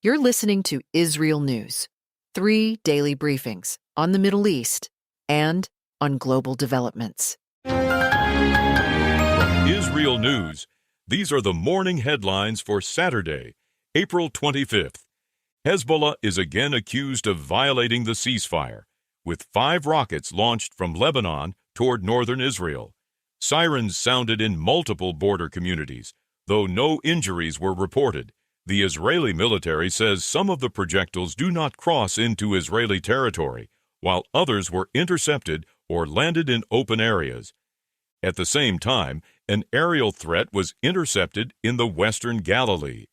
You're listening to IsReal News, 3 daily briefings on the Middle East and on global developments. From IsReal News, these are the morning headlines for Saturday, April 25th. Hezbollah is again accused of violating the ceasefire, with 5 rockets launched from Lebanon toward northern Israel. Sirens sounded in multiple border communities, though no injuries were reported. The Israeli military says some of the projectiles do not cross into Israeli territory, while others were intercepted or landed in open areas. At the same time, an aerial threat was intercepted in the western Galilee.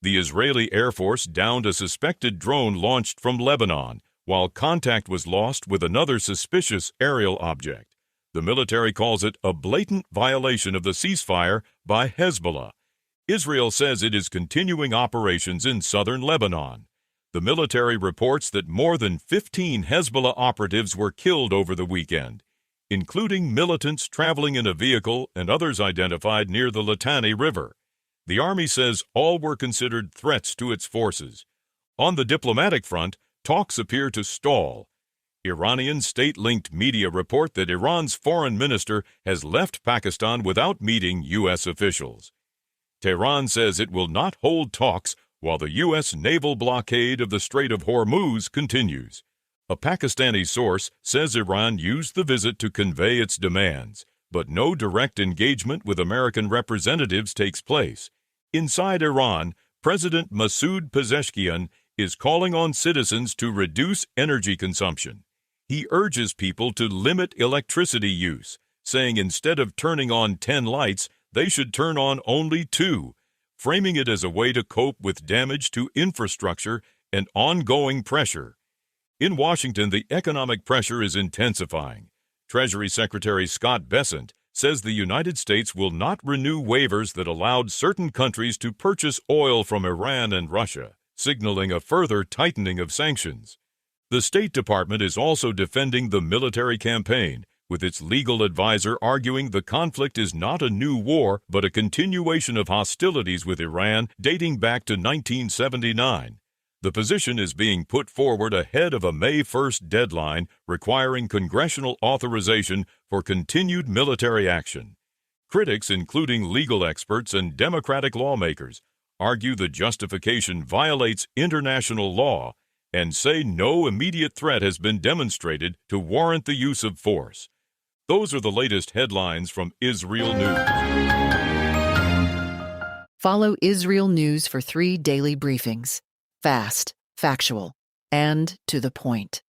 The Israeli Air Force downed a suspected drone launched from Lebanon, while contact was lost with another suspicious aerial object. The military calls it a blatant violation of the ceasefire by Hezbollah. Israel says it is continuing operations in southern Lebanon. The military reports that more than 15 Hezbollah operatives were killed over the weekend, including militants traveling in a vehicle and others identified near the Litani River. The army says all were considered threats to its forces. On the diplomatic front, talks appear to stall. Iranian state-linked media report that Iran's foreign minister has left Pakistan without meeting U.S. officials. Tehran says it will not hold talks while the U.S. naval blockade of the Strait of Hormuz continues. A Pakistani source says Iran used the visit to convey its demands, but no direct engagement with American representatives takes place. Inside Iran, President Masoud Pezeshkian is calling on citizens to reduce energy consumption. He urges people to limit electricity use, saying instead of turning on 10 lights, they should turn on only 2, framing it as a way to cope with damage to infrastructure and ongoing pressure. In Washington, the economic pressure is intensifying. Treasury Secretary Scott Bessent says the United States will not renew waivers that allowed certain countries to purchase oil from Iran and Russia, signaling a further tightening of sanctions. The State Department is also defending the military campaign, with its legal advisor arguing the conflict is not a new war but a continuation of hostilities with Iran dating back to 1979. The position is being put forward ahead of a May 1st deadline requiring congressional authorization for continued military action. Critics, including legal experts and Democratic lawmakers, argue the justification violates international law and say no immediate threat has been demonstrated to warrant the use of force. Those are the latest headlines from IsReal News. Follow IsReal News for 3 daily briefings. Fast, factual, and to the point.